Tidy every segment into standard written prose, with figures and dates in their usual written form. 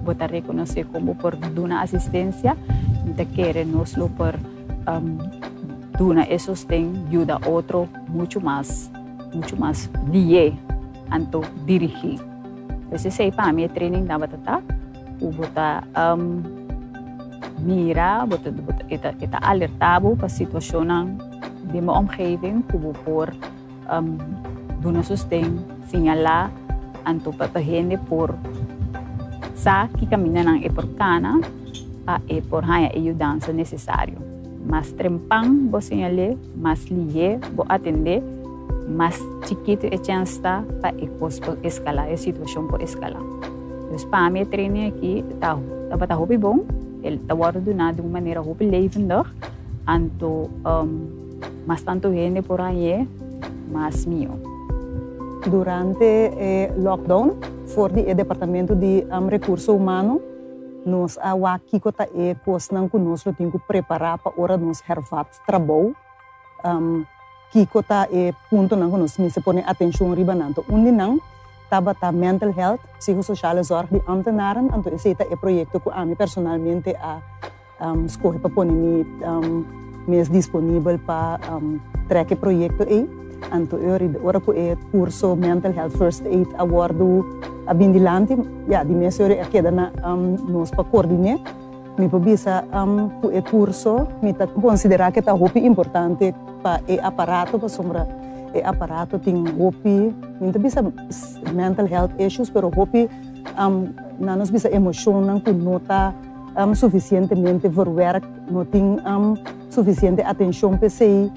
bota reconocer como por dar assistência, te queremos por dar e sostém ayuda a outro muito mais lié anto dirigir. Então, sei para mim training da batata, o bota mira, bota ita alertado para situação de uma omgeving, como por dar sostém, signalar anto para gente por sa que caminha nang e por cana pa e por haya ajudança necessário. Mas trempang bo sinale, mas liye bo atender, mas chiquito e chance pa e pos po escalar, e situação po escalar. Dus pa me training aqui tá hopi bom, ele tá guardado de uma maneira hopi levendig, anto mas tanto gente por aí, mas mio. Durante o lockdown, for o Departamento de Recursos Humanos, nós aqui pos nang conosco tenho preparar para hora nos hervat trabalho. Kiko punto nang conosco se põe atenção ribananto. Onde nang tabata mental health, psicossociale zorg de ambtenaren, anto esse projeto que a mim personalmente escolhi para pôr mês disponível para treque projeto aí. Anto ora ko curso mental health first aid award a bindilante ya di mese ore queda na nos pa coordinar mi pobisa ku curso mi ta considerar que tá hopi importante pa aparato pa sombra aparato ting hopi mi ta bisa mental health issues pero hopi na nos bisa emocionan ku nota suficientemente verwerk no ting suficiente atenção PC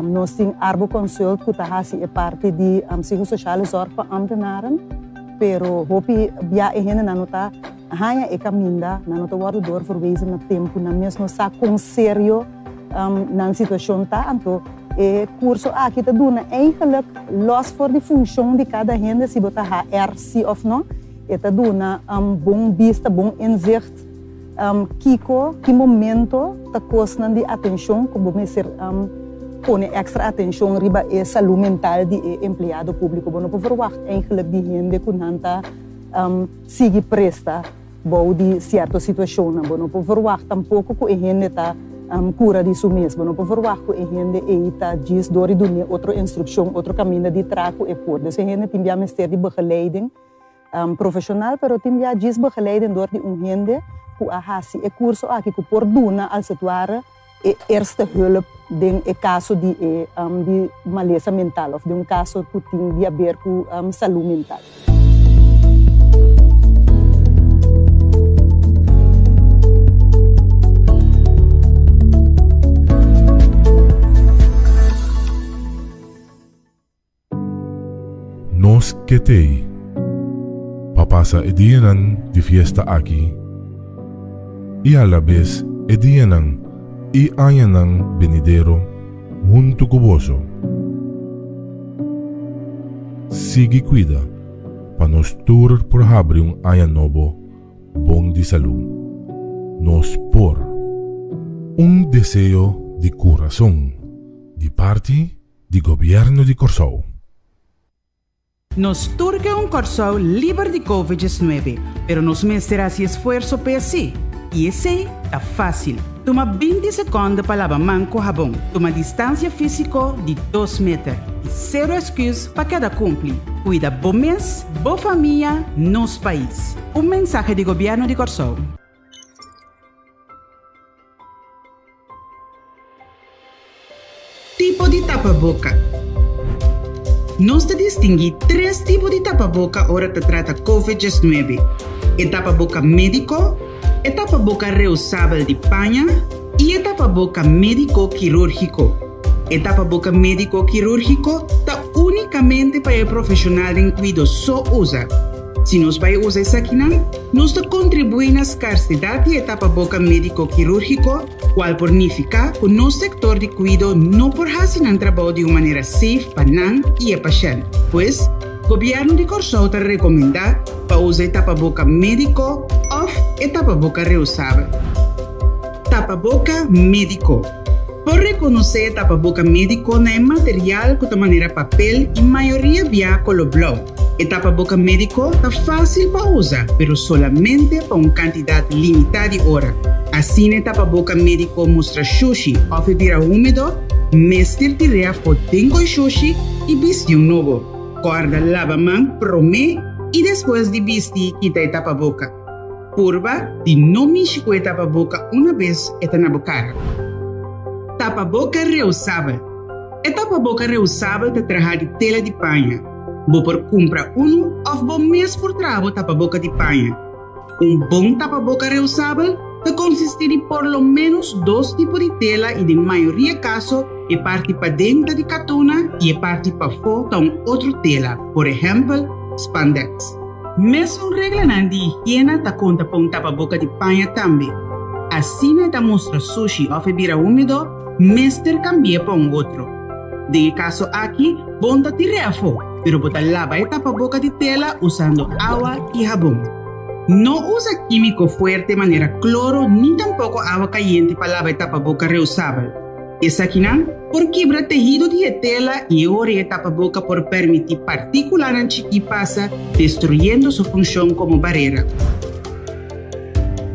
nós temos Arbo Consult que é parte de psicossociale zorg para ambtenaren, pero hopi via hene nanota hanya e caminda nanota word doorverwezen na tempo na mesmo sa com sério na situação tá anto curso aqui tá duna eigenlijk los voor de functie de cada hende se botar RC of não tá duna bom vista bom inzicht kiko que momento tá cosnan de atenção como me ser põe extra atenção riba e saúde mental de empregado público. Não pode verwacht eigenlijk die gente que nanta sigue presta bom de certa situação. Não pode verwacht tampouco que a gente tá cura de si mesmo. Não pode verwacht que a gente tá diz dori do outra instrução, outro caminho de traco e por. Dus a gente tem já ministério de begeleiding profissional, pero tem já diz begeleiding door de gente que a hasi e curso aqui que por duna als het ware e eerste hulp in een caso de maleza mental of de um caso que tem a ver com saúde mental. Nos ketei papasa edianan de fiesta aqui e a la vez edianan e ayanang benidero junto cuboso. Sigue cuida para nos tur por abrir ayan novo bom de salud. Nos por deseo de corazón de parte do governo de Corsau. Nos turque Corsau libre de COVID-19, pero nos mesterá esse esforço para si. E esse é fácil. Toma 20 segundos para lavar mão com sabão. Toma distância física de 2 metros. E zero excuse para cada cumpre. Cuida bom mês, boa família, nosso país. Mensagem do governo de Corsau. Tipo de tapa-boca. Nós distinguimos 3 tipos de tapa-boca hora que trata COVID-19. O tapa-boca médico, o tapa-boca reusável de panha e o tapa-boca médico-quirúrgico. O tapa-boca médico-quirúrgico está unicamente para o profissional em cuidado só usa. Se nós vai usar isso aqui, nós contribuímos na escassidade do tapa-boca médico-quirúrgico, qual significa que o nosso sector de cuidado não pode fazer um trabalho de uma maneira safe para nós e o paciente. Pois, o governo de Corsau está recomendando para usar tapa-boca médico ou tapa-boca reusável. Tapa-boca médico. Por reconhecer tapa-boca médico não é material que de maneira papel e maioria via color blanco. El tapaboca médico está fácil para usar, pero solamente para una cantidad limitada de horas. Así el tapaboca médico muestra sushi o bebida húmedo, mestre tirea fotengo y sushi y vestir un nuevo. Guarda lavaman, promé y después de vestir quita el tapaboca. Purva de no mexer el tapaboca una vez está na boca. Tapaboca reusable. El tapaboca reusable te traja de tela de paña. Vou por comprar ou bom mês por trabo tapaboca de panha. Bom tapaboca reusável te consiste de por lo menos 2 tipos de tela e de maioria caso é parte para dentro de catuna e é parte para fora outra tela, por exemplo, spandex. Mesmo regra na de higiene ta conta para tapaboca de panha também. Assim ta mostra sushi ou bebida úmido, mestre cambia para outro. De caso aqui, bom ta tirar fora. Pero botar lava y tapaboca de tela usando agua y jabón. No usa químico fuerte manera cloro ni tampoco agua caliente para lavar y tapaboca reusable. Esa aquí por quebrar tejido de tela y ahora el tapaboca por permitir partículas en chiqui pasa, destruyendo su función como barrera.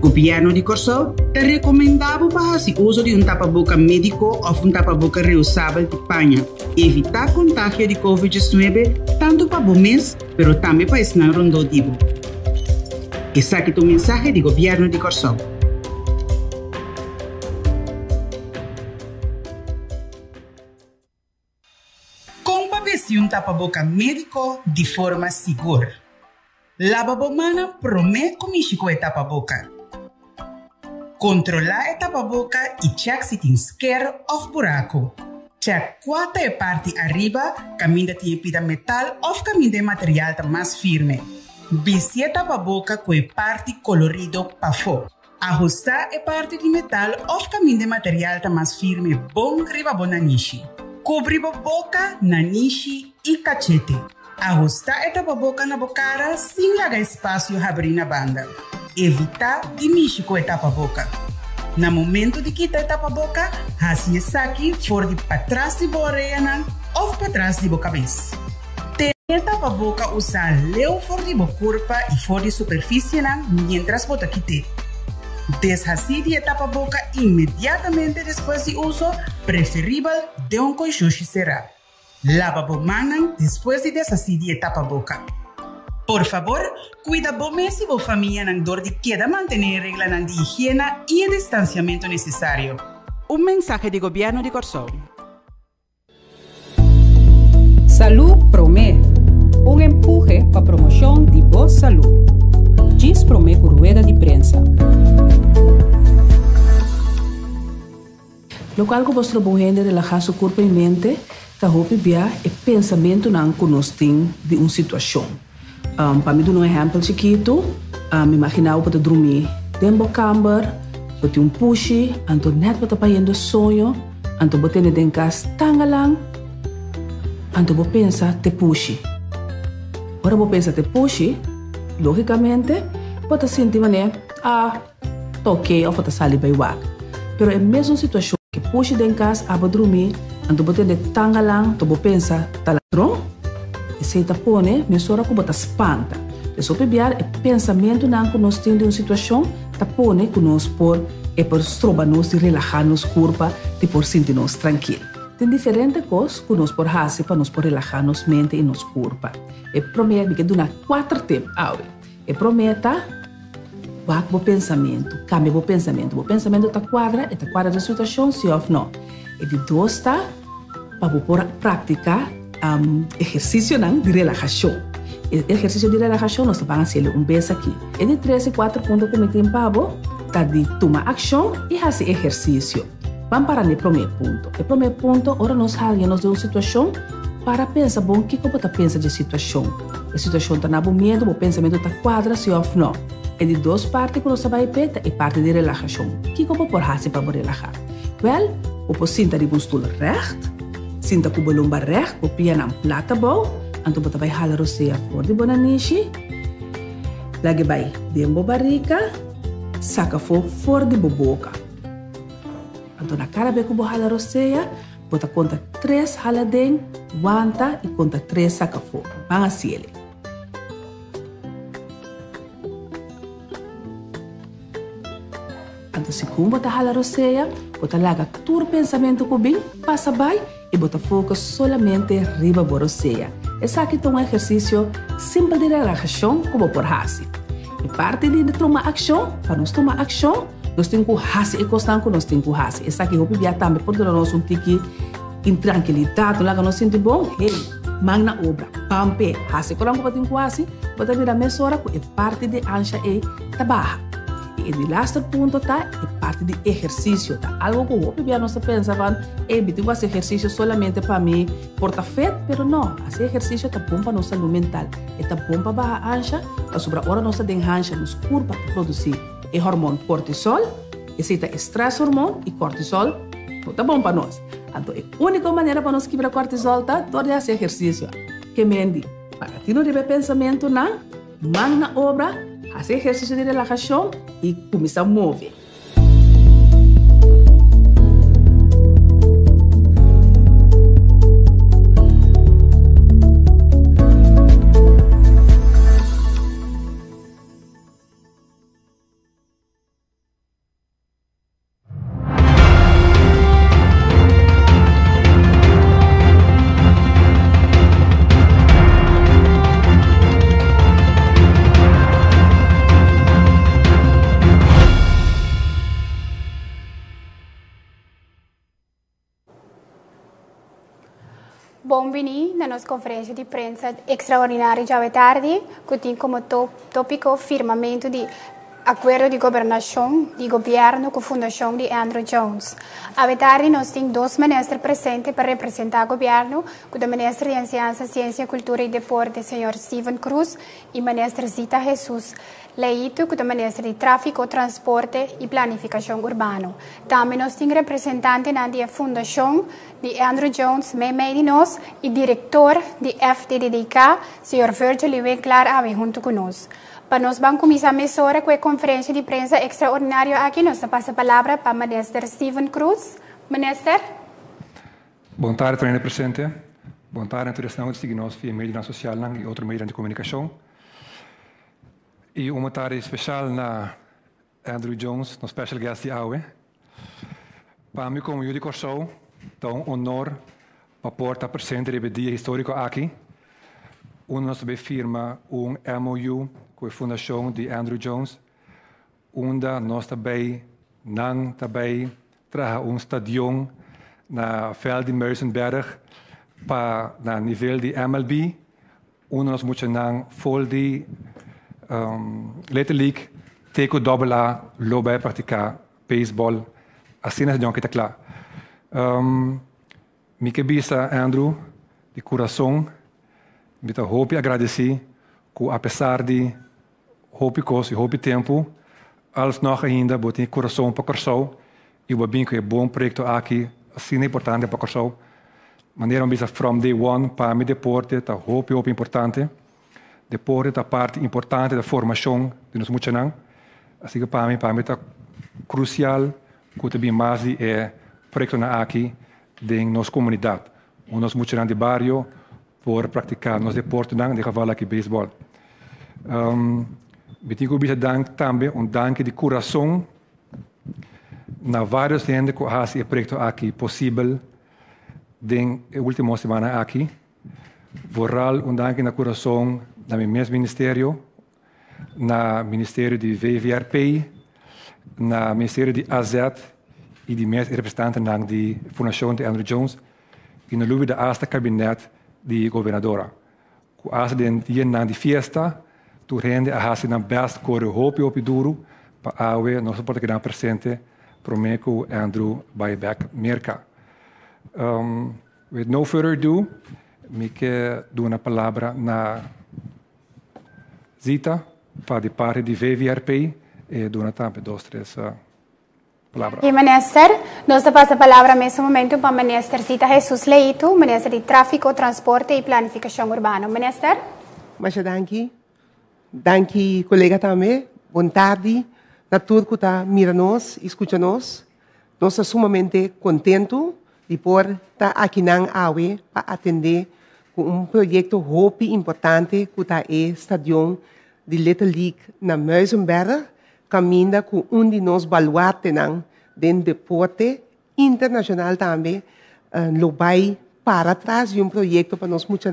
Gobierno de Corsol te recomendaba para hacer uso de un tapaboca médico o un tapaboca reusable de paña. Evitar contagio de COVID-19 tanto para bom mês, pero también para estar rondodivo. Ese es tu mensaje de Gobierno de Corsol. Como vestir un tapaboca médico de forma segura? Lava bomana promete comigo com a tapaboca. Controlar a tapaboca e check se tem scare ou buraco. Check qual é a parte arriba, caminho de pida metal ou caminho de material mais firme. Vestir a tapaboca com a parte colorido para fora. Ajustar a parte de metal ou caminho de material mais firme bom riba na niche. Cobrir a boca na niche e cachete. Ajustar a tapaboca na bocara sem largar espaço e abrir na banda. Evitar de mexer com a tapaboca. No momento de quitar a tapaboca, assim é saque for de para trás de boa orelha ou para trás de boa cabeça. Ter a tapaboca usar leu for de boa corpo e for de superfície mientras bota quitar. Deshacer a tapaboca imediatamente depois de uso, preferível de um coixuxi será. Lava a mão depois de deshacer a tapaboca. Por favor, cuida bom mês e boa família na dor de queda manter regla de higiene e o distanciamento necessário. Mensaje de Gobierno de Corsol. Salud Promé, empuje para promoção de boa saúde. Diz Promé por rueda de prensa. Lo qual que vostro bom rende relaxar seu corpo e mente, tá hope bia e pensamento não conosting de uma situação. Para mim, dar exemplo chiquito, me imaginava para dormir dentro da cama, para ter pushi, anto net para payendo sonho, anto botar dentro de casa tangalang, anto vou pensar te pushi. Ora vou pensar te pushi, logicamente, pode sentir mané, tá ok, ou pode sair bem wak. Pero é mesmo situação que pushi dentro de casa, para dormir, anto botar dentro de tangalang, tu vou pensar, tá ladrão? E se está pone, mesora como está espanta. E só pebiar é pensamento não que nós temos de uma situação, está pone que nós por é por estrobar-nos de relaxar-nos corpo, de por sentir-nos tranquilo. Tem diferentes coisas que nós por fazer para nós por relaxar-nos mente e nos corpo. E promete que dura 4 tempos. E prometa, vai o pensamento, cambia o pensamento. O pensamento está quadra da situação, se ou não. E de 2 está para por praticar exercício de relaxação. Exercício de relaxação nós vamos fazer vez aqui. E de 3 e 4 pontos que me tem pavo, tá de tomar ação e fazer exercício. Vamos para o primeiro ponto. O primeiro ponto, ora nós falamos de uma situação para pensar bom que como tá pensa de situação. A situação está na medo, o pensamento está quadra se ou não. E de 2 partes que nós vai peta e parte de relaxação. Que como por fazer para relaxar? Well, o possível de um stoel recht. Sinta que o lombar recht, o pia na plata bom, anto bota vai halar roceia for de bonanishi, lagi vai dembo barriga, saca for de boboca. Anto na cara be kubo halar roceia, bota conta 3 haladeng, wanta e conta 3 saca for. Vanga ciele. bota se cum bota hala roceia, bota laga todo pensamento com bem, passa vai e bota foco solamente riba bo roceia. Esse aqui é um exercício simples de relaxação como por hasi. E parte de tomar ação, para nós tomar ação, nós temos que hasi e constante nós temos que hasi. Esse aqui eu vou também por nós tique intranquilidade, lá que nós sentimos bom, hey, magna obra, pampe, hasi, quando nós temos que hasi, bota vir a mesma hora que é parte de ancha e trabalha. E o laatste ponto tá é parte de exercício, tá? Algo que eu bem nós pensava, bitu esse exercício solamente para mim, porta fé, pero não, esse exercício tá bom para nossa saúde mental, é tá bom para a ancha, para sobre a hora nossa de ancha nos curva para produzir o hormônio cortisol, esse tá estresse hormônio e cortisol, tá bom para nós. Então, a única maneira para nós quebrar cortisol tá todo esse exercício, que mendi, para ti não deve pensamento não, magna obra, fazer exercício de relaxação e começar a mover. Bom-vindo na nossa conferência de prensa extraordinária de hoje tarde, que tem como tópico firmamento de acordo de governação de governo com a fundação de Andrew Jones. Hoje tarde nós temos dois ministros presentes para representar o governo, o ministro de Ciência, Cultura e Deporte, Sr. Steven Cruz, e o ministro Zita Jesus Leito, que é o ministro de Tráfico, Transporte e Planificação Urbana. Também nós temos representante da fundação de Andrew Jones, meio de nós, e diretor de FDDK, Sr. Virgil Winkler, junto conosco. Para nós vamos começar a mesura com a conferência de prensa extraordinária aqui. Nós passamos a palavra para o ministro Steven Cruz. Ministro. Boa tarde, senhor presidente. Boa tarde a todos que seguem via mídia social e outros meios de comunicação. E uma tarde especial na Andrew Jones, nosso special guest de hoje. Para mim, como eu de Corsou, é honor para portar presente o dia histórico aqui. Nós firma MOU com a fundação de Andrew Jones, onde nós também traz stadion na veld de Muizenberg para na nível de MLB, onde nós moeten vol de Little League, teco AA, lopen praticar baseball, assim é que está claro. Me quebisa Andrew de coração, me tá hope agradecer que apesar de hope cost e hope tempo, als nog ainda botem coração para Corsou e o bem que é bom projeto aqui, assim é importante para Corsou. Maneira bisa from day one para mim deporte tá hope importante. Deporte é parte importante da formação de nós muitos. Assim que para mim tá crucial que também mais é projeto aqui de nossa comunidade. Nós muitos de bairro por praticar nosso deporte de cavalo aqui beisebol. Me tenho que dank também dank de coração na vários gente que faz esse projeto aqui possível na última semana aqui. Vooral dank na coração na meu ministério, na ministério de VVRP, na ministério de AZ e de meus representantes na fundação de Andrew Jones e no lugar da asta cabinet de governadora. Com a dia na de festa, tu rende a hasi na best corre hopi duro para awe nosso porta que presente promeco Andrew buyback merca. With no further ado, me que dou uma palavra na Zita para de parte de VVRP e dou uma tampa 2, 3 palavras. E ministro, nós passamos a palavra nesse momento para o ministro Zita Jesus Leito, ministro de Tráfico, Transporte e Planificação Urbana. Ministro? Mas danke, colega também. Boa tarde. Na tudo que está mira-nos, escuta-nos. Nós estamos sumamente contentos de poder estar aqui na AUE para atender com projeto hope importante que está o estadion de Little League na Muizenberg. caminha com de nós baluarte dentro deporte internacional também, lo vai para trás de projeto para nós muito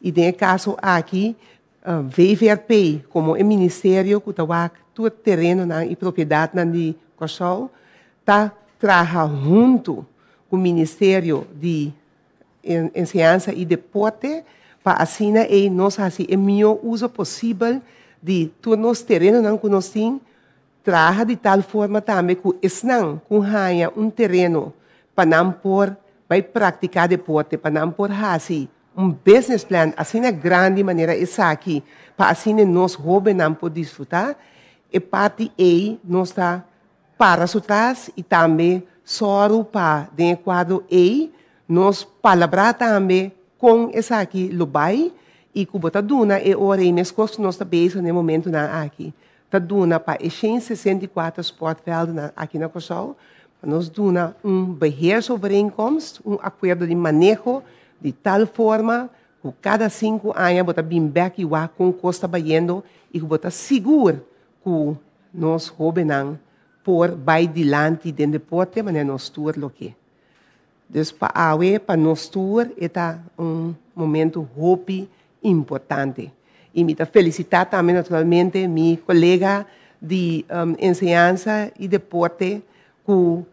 e no caso aqui, VVRP, como o Ministério que está todo terreno e propriedade de Corsol, está trabalhando junto com o Ministério de Enseñanza e Deporte para assim nós fazer o melhor uso possível de todos os terrenos que nós temos, trabalha de tal forma também que esnang kung haya terreno para não por vai praticar deporte, para não por fazer business plan assim na grande maneira essa aqui, para assim nós jovens não por desfrutar, e parte aí nós está para trás e também só para de quadro aí nós palavra também com essa aqui lubai e que bota duna e ora e nesse curso nós está bem no momento na aqui tá duna para 64 sportvelden aqui na Corsol, nós duna beheersovereenkomst, acordo de manejo de tal forma que cada 5 anos bota bem back e com costa baiendo e que bota seguro que nós jovens por vai dilante dentro deporte, mas nós tour lo que. Dus para nós tour é momento hope importante. E me felicitar também, naturalmente, meu colega de enseñanza e deporte, que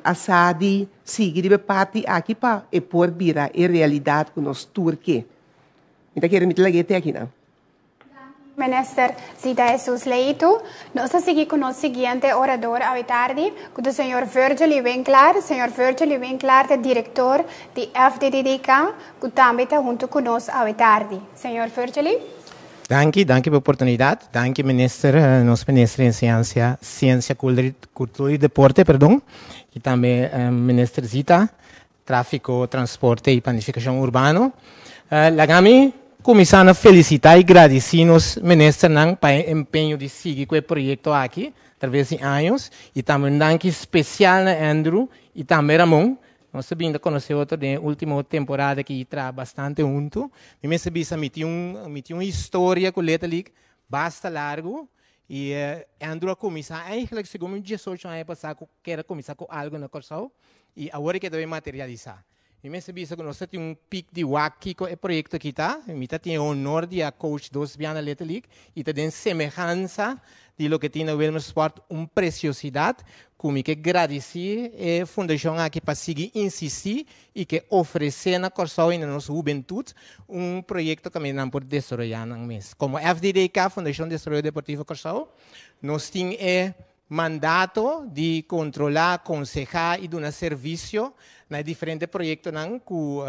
asadi seguir de parte aqui para por virar a realidade que nós tour que. Me quero me trazer aqui, não? Minister Zita Jesus Leito, nós vamos seguir com o nosso seguinte orador à tarde, com o senhor Virgil Winkler. Senhor Virgil Winkler é diretor de FDDK, que também está junto conosco à tarde. Senhor Virgil. Danke pela oportunidade. Danke, minister, nosso ministro de Ciência, Cultura e Deporte, perdão. E também minister Zita, Tráfico, Transporte e Planificação Urbano. Lagami, começar a felicitar e agradecer nos ministros para o empenho de seguir com o projeto aqui, através de anos. E também danke especial a Andrew e também Ramon. Nós sabemos que conheceu outro na última temporada que está bastante junto. Me sabia que uma história com letra ali bastante largo. E Andrew começou eigenlijk segundo 18 anos passado que era começar com algo na Corsol e agora que deve materializar. Me sabia que nós temos pico de waki com o projeto aqui tá. Me tem o honor de a coach dos biana letra ali e tem semelhança de lo que tem no Wilmer Sport, preciosidade, como que agradecer a fundação aqui para seguir insistir e que oferecer na Corsol e na nossa juventude projeto que nós podemos desenvolver no mês. Como FDDK, Fundação de Desenvolvimento Deportivo Corsol, nós temos mandato de controlar, aconselhar e dar serviço na diferentes projetos que o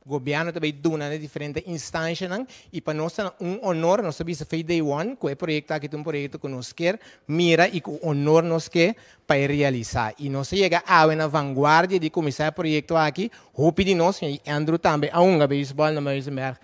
governo também dá na diferentes instâncias e para nós é honor, nós sabemos que Day One, que é projeto aqui, um projeto que nós quer mira e que honor nós quer para realizar. E nós chega na vanguarda de começar o projeto aqui, hope de nós, e Andrew também, a beisebol no Meusenberg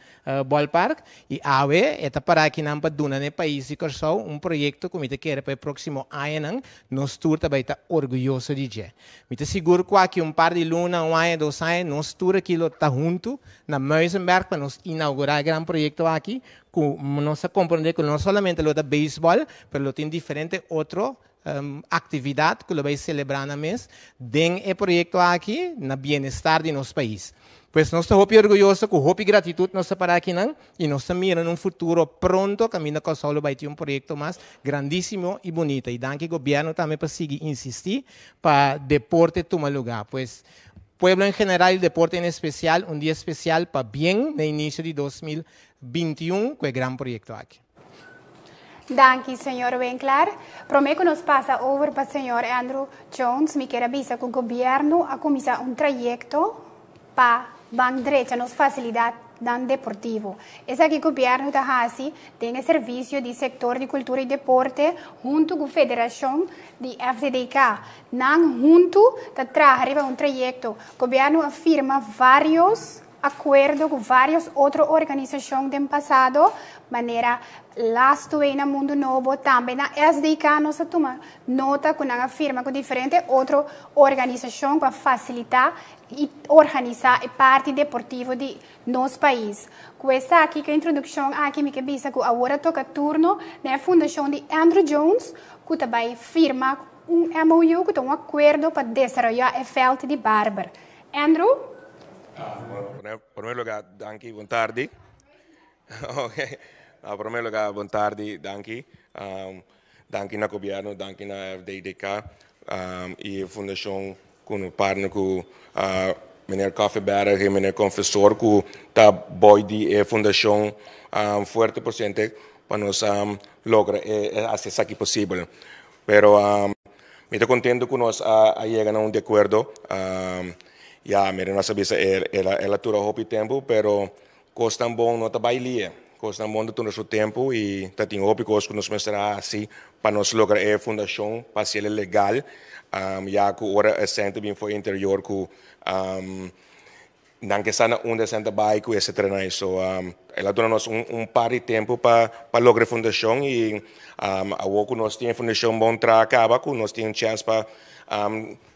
Ballpark, e é para aqui não para donar no país de Corsol, projeto que me quer para o próximo ano, nós tour também está orgulhoso de dizer. Me te seguro que aqui par de luna, ano, 2 anos, nós tour aqui está junto na Meusenberg para nós inaugurar o grande projeto aqui, que nós compreender que não somente o da beisebol, mas tem diferentes outros atividade que vai celebrar na mês, dentro do projeto aqui, na bem-estar de nosso país. Pois nós estamos orgulhosos, com hope e gratidão nós para aqui, e nós miramos um futuro pronto, caminho com o Solo vai ter projeto mais grandíssimo e bonito. E danke governo também para seguir insistir, para deporte tomar lugar. Pois pueblo em geral, deporte em especial, dia especial para bem, no início de 2021, com o grande projeto aqui. Danke, senhor Winkler. Prometo que nos passa over para o senhor Andrew Jones. Me quer avisar que o governo a começar trajeto para bandeira nos facilitar dan deportivo. Esse aqui o governo da Hasi tem serviço de setor de cultura e deporte junto com a federação de FDDK. Não junto da trabalhar trajeto. O governo afirma vários acordo com várias outras organizações do passado, maneira lasto no mundo novo, também na SDK nós toma nota com a firma com diferentes outras organizações para facilitar e organizar a parte deportiva de nosso país. Com essa aqui, que a introdução aqui me que visa que agora toca turno na fundação de Andrew Jones, que também firma MOU, que um acordo para desenvolver o veld de Barber. Andrew? Em primeiro lugar, danke, boa tarde. Ok. Em primeiro lugar, boa tarde, danke. Danke na governo, danke na FDDK e a fundação com o partner com meneer Kaffeberg e meneer Confessor que está boy de fundação forte porcento para nós lograr fazer aqui possível. Pero me estou contente que nós chegamos a um acordo. Me não sabia se ela tura o tempo, pero custa bom não trabalhar. Custa bom de nosso tempo e tá tem hope que nos mostrará assim para nós lograr a fundação para ser legal. Que ora é sempre bem foi interior que não que está na onde senta vai com esse treino. So ela dá nos par de tempo para lograr a fundação e a que nós temos fundação bom para acabar que nós temos chance para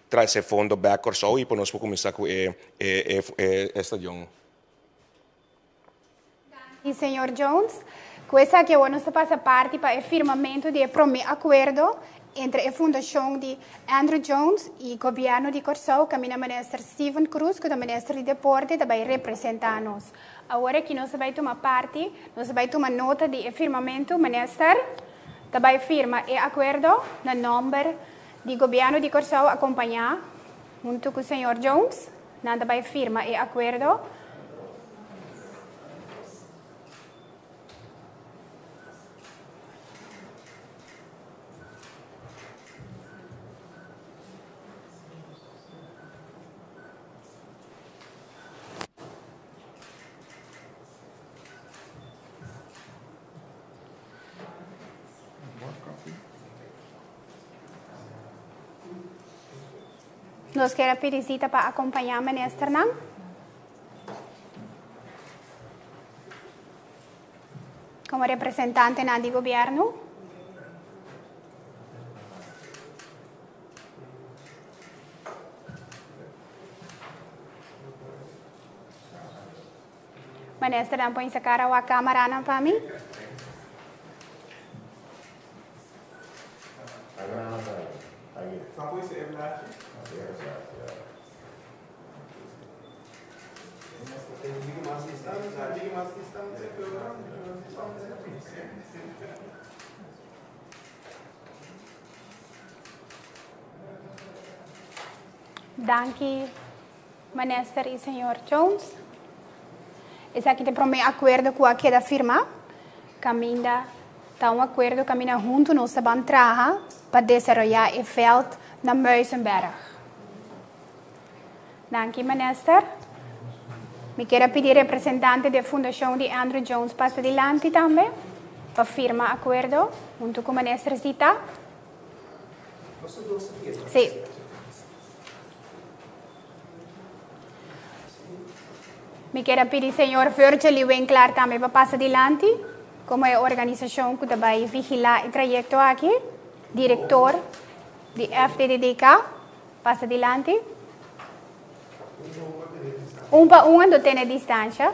trazer fundo back or so e para nós começar com estadio. E Sr. Jones, questa que é nossa passa parte para o firmamento do primeiro acordo entre a fundação de Andrew Jones e o governo de Corsou, que é o ministro Steven Cruz, que é o ministro de Deporte, também representa-nos. Agora que nós vamos tomar parte, nós vamos tomar nota do firmamento, o ministro também firma o acordo no nome do governo de Corsou acompanhar, junto com o Sr. Jones, também firma o acordo. Nós queremos pedir cita para acompanhar o ministro, não? Como representante do governo. Ministro, não põe essa cara a câmera não para mim? Danke, ministro e Sr. Jones. Esse aqui é o primeiro acordo com a firma. Caminha, está acordo, caminha junto, nós vamos trabalhar para desenvolver o veld na Muizenberg. Danke, ministro. Me quero pedir representante da fundação de Andrew Jones para adiante também, para firmar acordo, junto com o ministro Zita. Sim. Me quero pedir Sr. Virgil Winkler também para passar adiante, como é a organização que também vigila o trajeto aqui, diretor de FDDK, passa adiante. Para não tem a distância.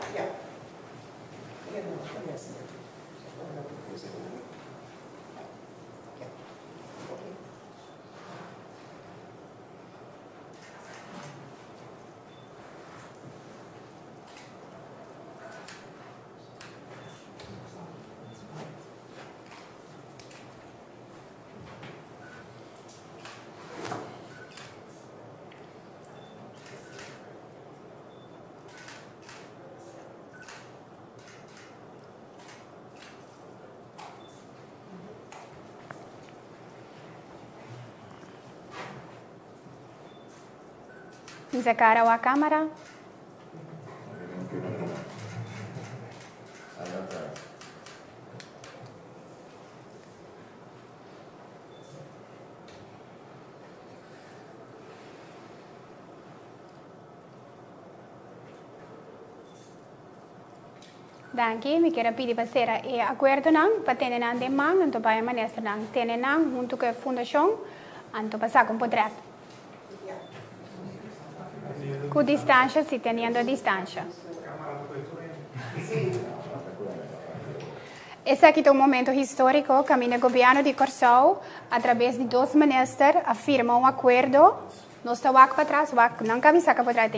Essa cara a câmera. Danke, me quero pedir para ser acordo não, para ter não de mão, então para a ministra não ter não, junto com a fundação, então passar com o contrato. Com distância, se tendo a distância. Esse aqui é um momento histórico que o governo de Corsão, através de 2 ministros, afirma um acordo. Nós estamos aqui para trás, não cabe sacar para trás.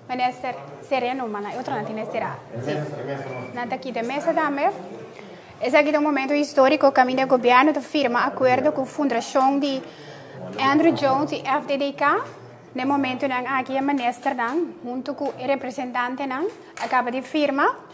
Ministro, sereno, mas eu não tenho será. Nada aqui de mesa também. Esse aqui é um momento histórico que o governo afirma acordo com a fundação de Andrew Jones e FDDK. No momento aqui a ministra, junto com o representante, acaba de firmar.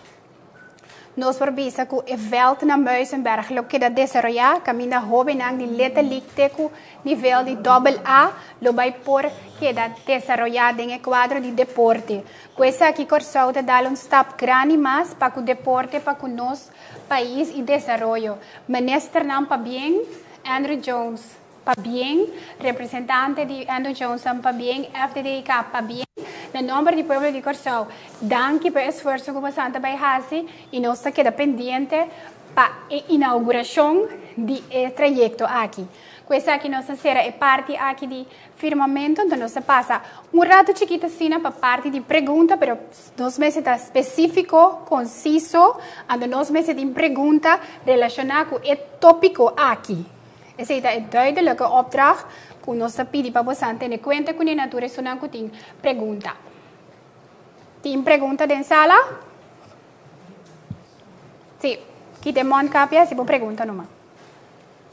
Nós provisa que o veld na Muizenberg, lo que da desarrollar, caminha jovem de letterlijk com nível de AA, lo vai por que da desarrollar em quadro de deporte. Coisa aqui Corsão dá um step grande mais para o deporte, para o nosso país e desenvolvimento. Ministro não para bem, Andrew Jones para bem, representante de Andrew Jones para bem, FDDK para bem. No nome do povo de Corsão, danke pelo esforço que você está fazendo e nós estamos pendentes para a inauguração do trajeto aqui. Essa aqui nossa será é parte aqui de firmamento, então nós passa rato chiquito assim para parte de pergunta, mas nós meses está específico, conciso, e nós meses de pergunta relacionada com o tópico aqui. Esse é duidelijke opdracht que nós pedimos para você ter conta com a natureza que tem pergunta. Tem pergunta dentro da sala? Sim. Aqui tem uma cópia, se você pergunta numa.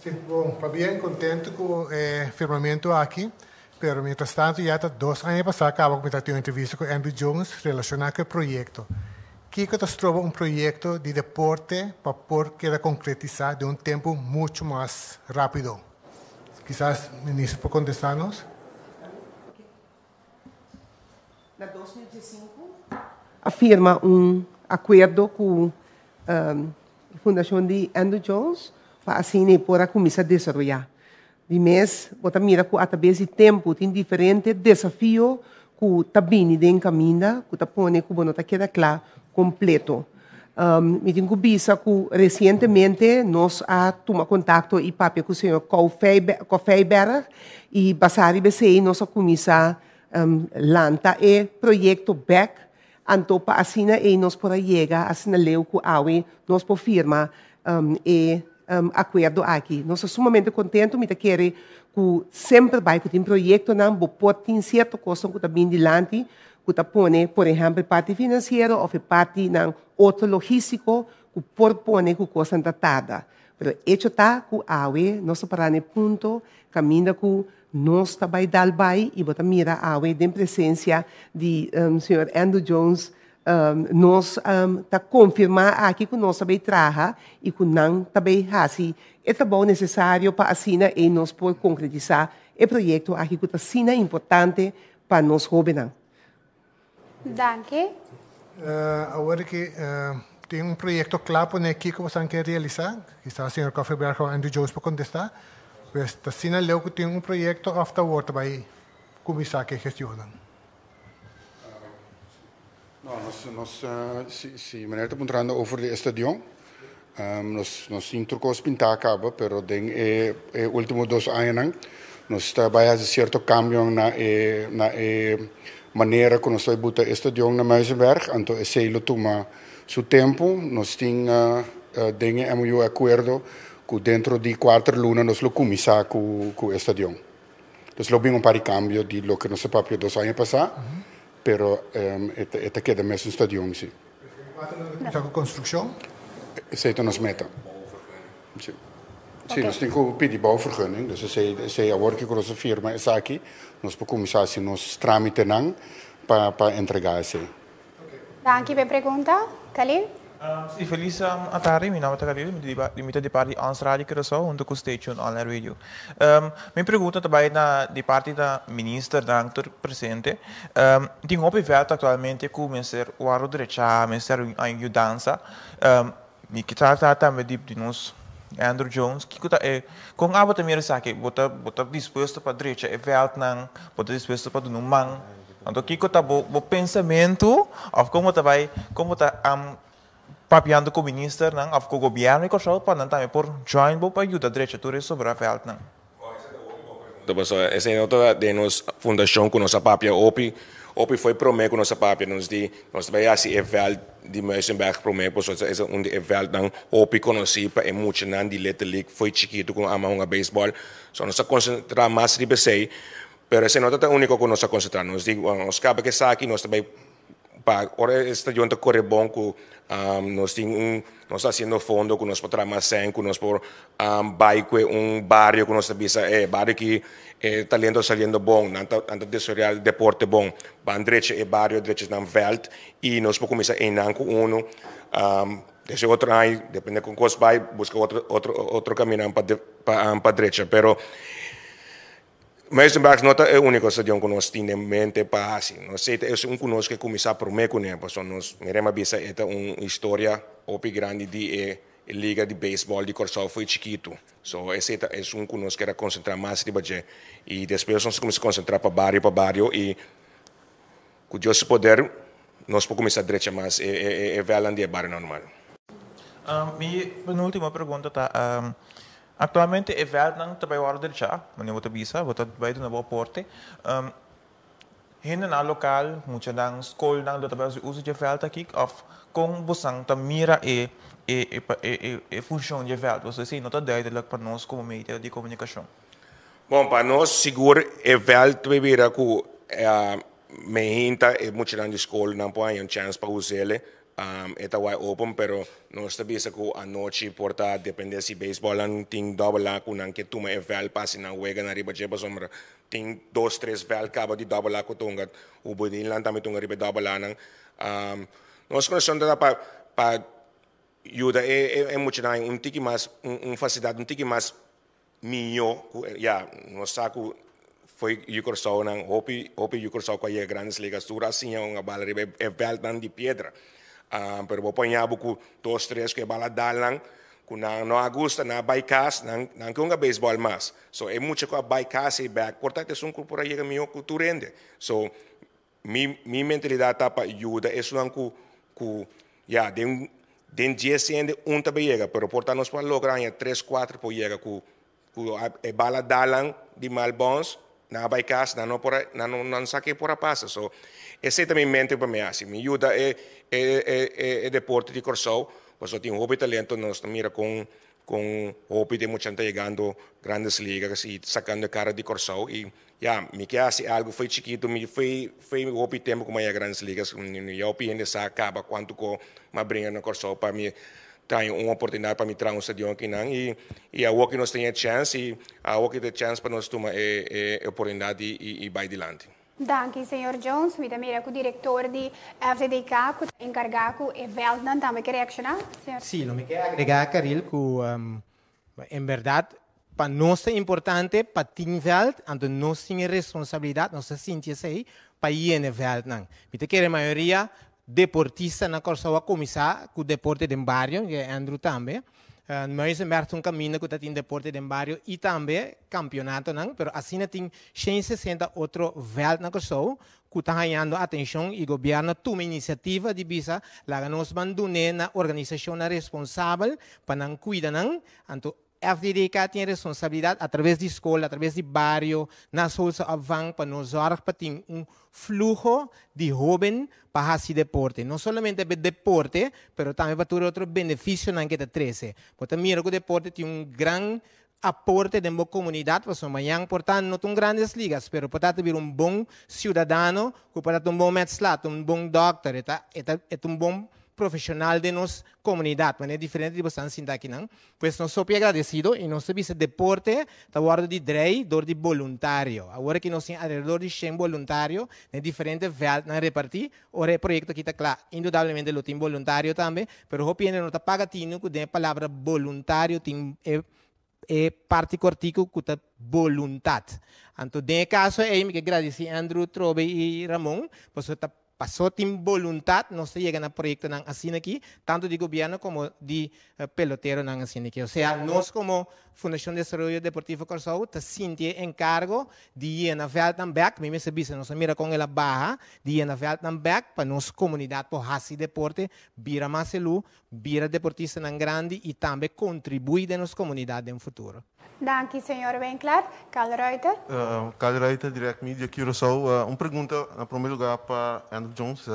Sim, bom, para bem contente com o firmamento aqui, mas mientras tanto, já 2 anos passados, acabo de ter uma entrevista com Andrew Jones relacionada com o projeto. Que se trova um projeto de deporte para poder concretizar de um tempo muito mais rápido. Quizás, ministro, pode contestar-nos? Na 2015, afirma acordo com a Fundação de Andrew Jones para assim poder começar a desenvolver. De mês, você mira que através do tempo tem diferentes desafios que está vindo em caminho, que está pondo que não queda claro completo. Me tenho visto que recentemente nós tomamos contato e papo com o senhor Koffeiberg e basado BCI nós começamos a lançar o projeto BEC, então para assim nós podemos chegar a sinaleu que nós podemos firmar acordo aqui. Nós somos sumamente contentes, me quero que sempre vai com um projeto não pode ter certa coisa que está vindo adiante, que está pondo, por exemplo, parte financeira ou parte não outro logístico que pode pôr que coisa tratada. Mas isso está que nós para no ponto caminho que nós também dá vai e bota mira em presença de senhor Andrew Jones. Nós está confirmar aqui que nós também traga e que não também assim é bom necessário para assim e nós por concretizar o projeto aqui que assim é importante para nós jovens. Danke. Agora que tem um projeto claro para aqui que você quer realizar, quizás o senhor Koffeiberg ou Andrew Jones para contestar, mas assim é que tem um projeto afterward também começar a gestionar. Si meneer está perguntando over de stadion. Nós introducimos pintar acaba, pero den último 2 anos nós está vai fazer certo cambio na maneira como nós vai botar stadion na Muizenberg, então esse lo toma seu tempo. Nós tem den MOU acordo que dentro de 4 lunas nós lo começar com o stadion. Então lo bem par de cambio de lo que nós papel 2 anos passados. Pero esta queda mesmo um stadion, sim. Já com construção? Essa é a nossa meta. Sim. Sim, nós temos que pedir bouwvergunning. Dus essa é a work que a nossa firma está aqui. Nós podemos começar a nos trâmite para entregar isso. Danke pela pergunta. Khalil? Sì, felice a tardi, mi nome è Khalil, limita di parti Ansradi che so, junto con Station Online Radio. Mi pergunta também di parte da ministra da presente, di come vede attualmente come minister Waro Drecha, minister aiutanza, mi tratta também di nos Andrew Jones, que com a bota mira saque, bota disposto para Drecha, e velt não, bota disposto para do numang. Então, que tá o pensamento, of como tá papiando com o ministro, não, com o governo e com o para não também por join para ajudar a direita sobre a veld, não. nota, essa nota de nos fundação com nossa papia OPI foi promê com nossa papia, nós vai assim evel de Muizenberg promê, pois essa onde evel dan OPI conheci para muito nan de letterlijk foi chiquito com ama beisebol, só nós concentrar mais de BC, pero essa nota é única com nós concentrar, nós acaba que aqui nós também para ora esta junta corre bom com nós nós fazendo fundo com nós para trabalhar com nós por bairro barrio com nós bisa barrio que talento saliendo bom anta desorial deporte bom bandreche barrio derecho na veld e nós por começar em nanco uno esse outro aí depende com qual vai busca outro caminho para derecha pero Muizenberg nota é o único estadião que nós temos em mente para assim. Nós sei é um conosco que começar por mim com ele, porque nós meremos bisa é uma história opi grande de liga de beisebol de Corsal foi chiquito. So esse é um conosco que era concentrar mais de budget e depois nós começamos a concentrar para barrio e com Deus poder nós podemos começar a direita mais é velan de barrio normal. Minha penúltima pergunta tá Actualmente é veld nang tabay order siya, mani mo tabisa, botat bay na bo porte. Hinna na lokal, mucha nang school nang do tabay uso de veld aqui, of kung busang tamira função de veld, você sim nota duidelijk para nós como meio de comunicação. Bom, para nós seguro é veld bebida ku me hinta é mucha nang de school nang po ay chance para usar esta vai open, pero nós sabemos que a noite porta depende se beisebol tem double lá com que tu me vel passe na wega na riba jeba sombra tem 2-3 vel cabo de double lá com tunga o bodin lá também tunga riba double lá nang nós conhecemos da para ajuda é muito não um tique mais facilidade um tique mais minho já nós saco foi Yukorsau nang hopi Yukorsau com a grandes ligas dura assim é uma bala riba é vel dan de pedra pero vou ponhar com 2-3 que bala dalang com não agusta na bycast não que um baseball mais so é muito com a bycast e back portanto é um por aí que meu cultura rende so mi mentalidade tá para ajuda é só com já den dia sendo também chega pero portanto nós para lograr 3-4 por chega com a bala dalang de malbons na bycast não saque por a passa so esse também mente para mim assim me ajuda é deporte de Corsal pois eu tenho hobby talento nós mira com hobby de muita gente chegando grandes ligas e sacando a cara de Corsal e me quer assim algo foi chiquito me foi hobby tempo com mais grandes ligas e eu penso acaba quanto com uma brinca na Corsal para mim tem uma oportunidade para me trazer estadião aqui não e a que nós temos chance e a que tem chance para nós tomar oportunidade e vai adiante. Danke, Sr. Jones. We mira o diretor de FDDK, que encargado e Veldnan também quer reaccionar? Sim, não me quer agregar, Karil, que em verdade para nós é importante para Team Veld, então nós temos responsabilidade, nós sentimos aí para ir no Veld não. Me quer a maioria deportista na Corsau a começar com o deporte de barrio, que é Andrew também. Nós temos um caminho que tem deporte de barrio e também campeonato, não? Mas assim tem 160 outro veld na Corsau que está ganhando atenção e o governo toma iniciativa de bisa lá nós mandamos na organização responsável para não cuidar, não? Então FDDK tem responsabilidade através de escola, através de barrio, nas ruas avang para nós para ter fluxo de jovens para esse deporte. Não somente para deporte, mas também para ter outro benefício que te traz. Porque mira que o deporte tem grande aporte da comunidade, porque amanhã, portanto, não tem grandes ligas, mas para ter bom cidadão, para ter bom médico, bom doctor, é bom profissional de nossa comunidade, mas é diferente de você sentar aqui, não? Pois nós somos agradecidos e nós temos deporte, está guarda de direito, de voluntário. Agora que nós temos alrededor de 100 voluntários, é diferente de repartir, o projeto aqui está claro, indudablemente o tem voluntário também, mas o PN não está pagando com a palavra voluntário, tem parte cortico que está vontade. Então, nesse caso, eu me agradeço a Andrew, Trobe e Ramon, por está passou tem vontade, nós chegamos no projeto assim aqui, tanto de governo como de pelotero assim aqui. Ou seja, nós como Fundação de Desarrollo Deportivo Corsau, sentimos encargo de ir na Vietnamback, mesmo se bisa, nós mira com ela barra, de ir na Vietnamback para nossa comunidade, para esse deporte, vira mais vira deportista grande e também contribuir na nossa comunidade no futuro. Dank u, senhor Winkler. Carl Reuter. Carl Reuter, Direct Media Curaçao. Uma pergunta, em primeiro lugar, para Andrew Jones.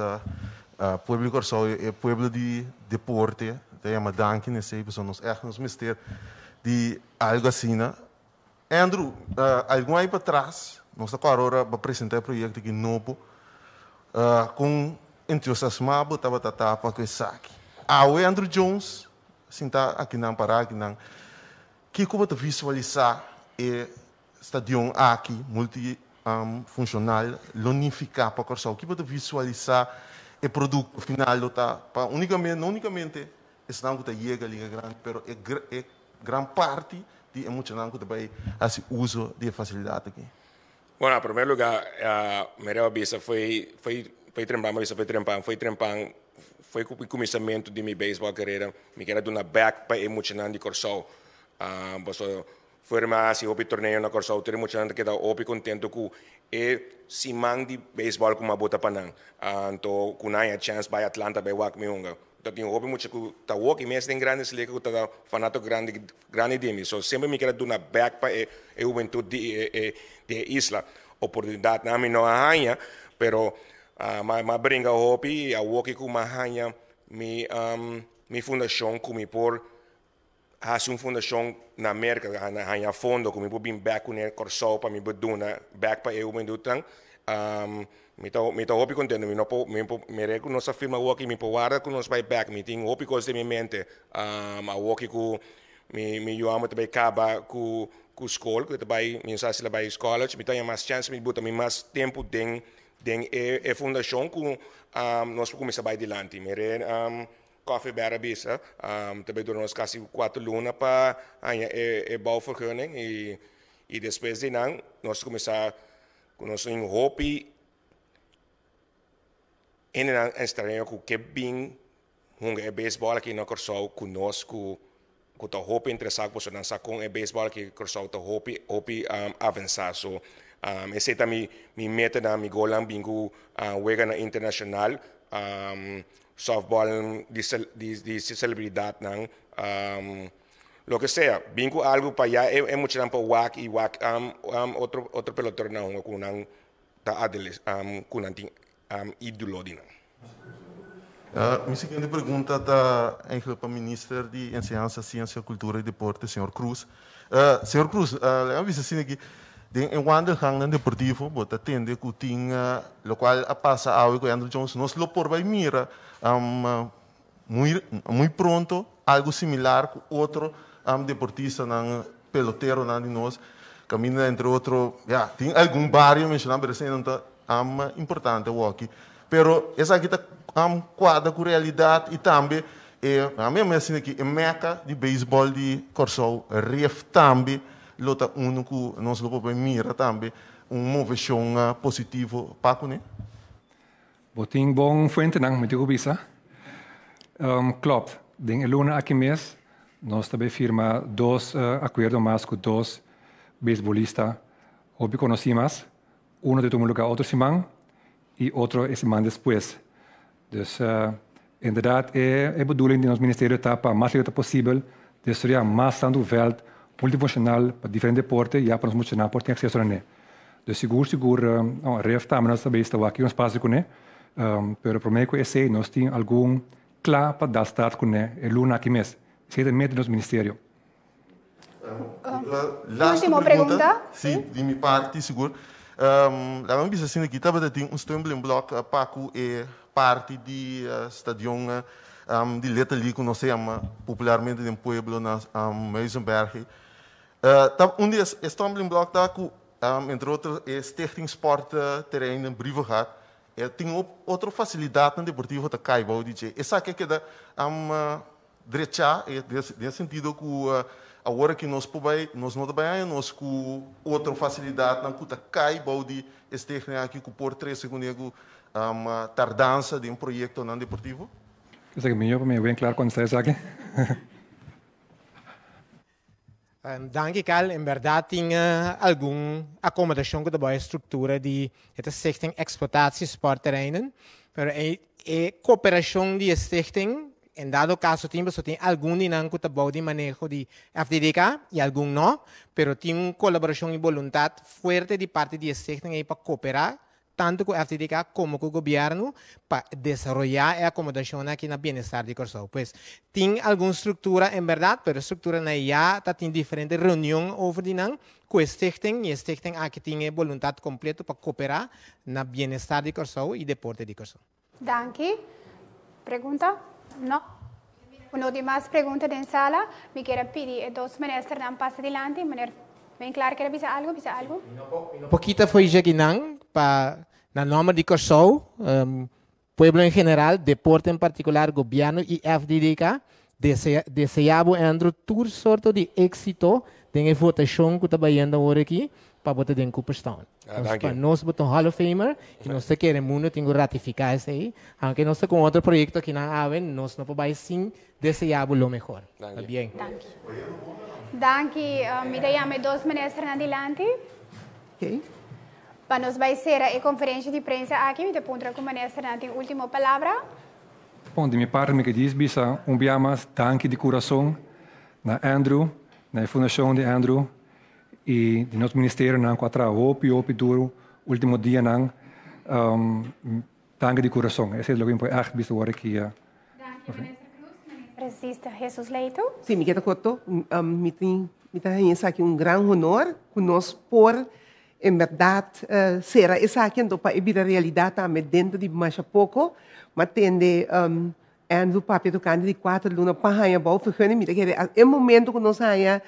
Pueblo Curaçao é pueblo de deporte. Tem uma dank nesse episódio. Nós ergens mister de algo assim. Andrew, algum aí para trás, nós agora vamos apresentar o projeto aqui novo com entusiasmo, estava para que saque. O Andrew Jones, assim tá aqui não parar aqui não. Que como visualizar o estadião aqui multifuncional, unificar para Curaçao. Que como visualizar o produto final tá para não unicamente estão que chega ali grande, pero é grande parte de emocional que também esse uso de facilidade aqui. Bom, em primeiro lugar, melhor vista foi com o começamento de minha beisebol carreira, me quero dar uma back para emocionante de Curaçao. Foi mais o torneio na Curaçao, ter emocionante que dá opi contento com e simang de beisebol com uma bota panang. Então, com a chance para Atlanta, para Wak Miunga. Então, houve muito que tá walk e mesmo tem grandes ligas que tá fanato grande de mim. So sempre me quero dar uma back para a juventude de isla. Oportunidade na mim não arranha, pero mas brinca hopi a walk com uma arranha mi fundação como por fazer uma fundação na América arranha fundo como por bem back com o Curaçao para me dar uma back para a juventude. Me tá hopi contento, me reco nossa firma walk me guarda com nos back, me tem hopi coisa de minha mente, a walk com me eu amo também acaba com escola, que também me ensina lá para escola, me tem mais chance, me botar mais tempo den a fundação com nós começar a adiante, me Coffee Better Bisa, também durante quase 4 lunas para a bouwvergunning e depois de não nós começar com nosso hopi en een instelling que bem é beisebol aqui na Curaçao conosco que tá hopi interessado por dançar com é beisebol aqui Curaçao tá hopi avançar so esse também me meta na mi golan bingo wega na internacional softball de celebridade não lo que sea bingo algo para allá é muito para wak e wak outro pelotero não com não tá adeles com não ídolo de não. Minha segunda pergunta está eigenlijk para o Ministro de Enseñanza, Ciência, Cultura e Deporte, Sr. Cruz. Sr. Cruz, eu vi assim que em wandelgang deportivo, bota tende que tinha, lo qual passa algo com Andrew Jones, nós lo por vai mira, muito pronto, algo similar com outro deportista, pelotero, de nós, caminha entre outro, tem algum barrio mencionado, mas não está importante o hockey. Pero essa aqui está quadra com realidade e também a minha assim aqui é meca de beisebol de Curaçao, ref também lota que nós lo podemos mirar também moveção positivo para com ele. Boting bom fuente nang me digo bisa. Klopt. Den eluna aqui mês nós também firma 2 acordos mais com 2 beisbolistas. Hoje conhecemos de tomar lugar outro semana e outro semana depois. Dus inderdaad, é bedoeling die ons ministerie está para mais rápido possível destruir mais tanto veld multifuncional para diferentes deportes e para os multinacionais por ter acesso a ele. Dus seguro, refta, mas nós também estamos aqui um espaço com ele. Pero para mim, esse nós temos algum claro para dar start com ele, é luna aqui mesmo. Esse é o meio do nosso ministério. Última pergunta? Sim, de minha parte, seguro. La vamos assim aqui, estava tendo stumbling block para parte de stadion de letra ali que nós chamamos popularmente em pueblo na Muizenberg. Dia stumbling block tá com entre outros Stichting Sport Terrein em Brivegat. Tem outra facilidade na deportivo da Caibau DJ. Essa aqui é da direita, nesse sentido que agora que nós não trabalhamos com outra facilidade na que Caibau de Stichting aqui que por 3 segundos tardança de projeto não deportivo? Isso é bem bem claro quando está aqui. Dank Carl. Em verdade, tinha alguma acomodação com a estrutura de stichting exploitatie sportterreinen. Mas a cooperação de stichting En dado caso, tiene algún dinanco de manejo de FDDK y algún no, pero tiene una colaboración y voluntad fuerte de parte de stichting para cooperar tanto con FDDK como con el gobierno para desarrollar la acomodación aquí en el bienestar de Corsao. Pues tiene alguna estructura en verdad, pero estructura na ya tiene diferentes reuniones over dinang con stichting y stichting aquí tiene voluntad completa para cooperar en el bienestar de Corsao y deporte de Corsao. Danke. Pregunta? No. Una demás pregunta de sala. Me quiero pedir 2 ministros dan paso adelante. Meneer, bem claro, quer dizer algo? Un poquito foi já para na nome de Corsao, pueblo en general, deporte en particular, gobierno y FDDK, deseamos Andrew toda sorte de éxito en la votación que está viendo ahora aquí para votar en Cooperstown. Para nós botar Hall of Famer, que nós queremos tenho ratificar isso aí, aunque nós com outro projeto que não haven, nós não podemos sim desejar o melhor. Tá bem? Danke. Me chamo 2 ministros adelante. Ok. Para nós vai ser a conferência de prensa aqui, me pergunto com o ministro tem última palavra. Bom, de minha parte, me diz, bisa, mais danke de coração na Andrew, na fundação de Andrew, e de nosso ministério, não quatro hopi duro, último dia, não, danke de coração. Esse é o que eu acho, bisa, agora aqui. Danke, ministro Cruz. Presidente Jesus Leito. Sim, me quero corto, me tem aqui grande honor conosco por en verdad será esa aquí en para evitar realidad también dentro de más poco mas tende Andrew papi tocando de 4 lunas para ganhar bouwvergunning mira que é momento que nós ganha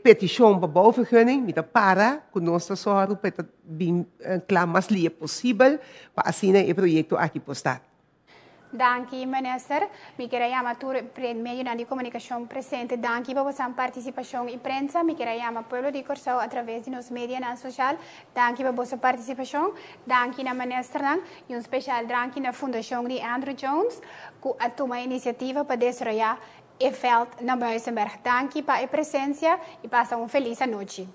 petição para bouwvergunning mira para que nós só para bem claro mais lia possível para assim o projeto aqui postar. Danke, minister. Me quero chamar o meio de comunicação presente. Danke por vossa participação e prensa. Me quero chamar o povo de Corsao através de nos mídias sociais. Danke por vossa participação. Danke na minister e especial danke na fundação de Andrew Jones que a toma iniciativa para desarrollar o veld na Muizenberg. Danke para a presença e passa uma feliz noite.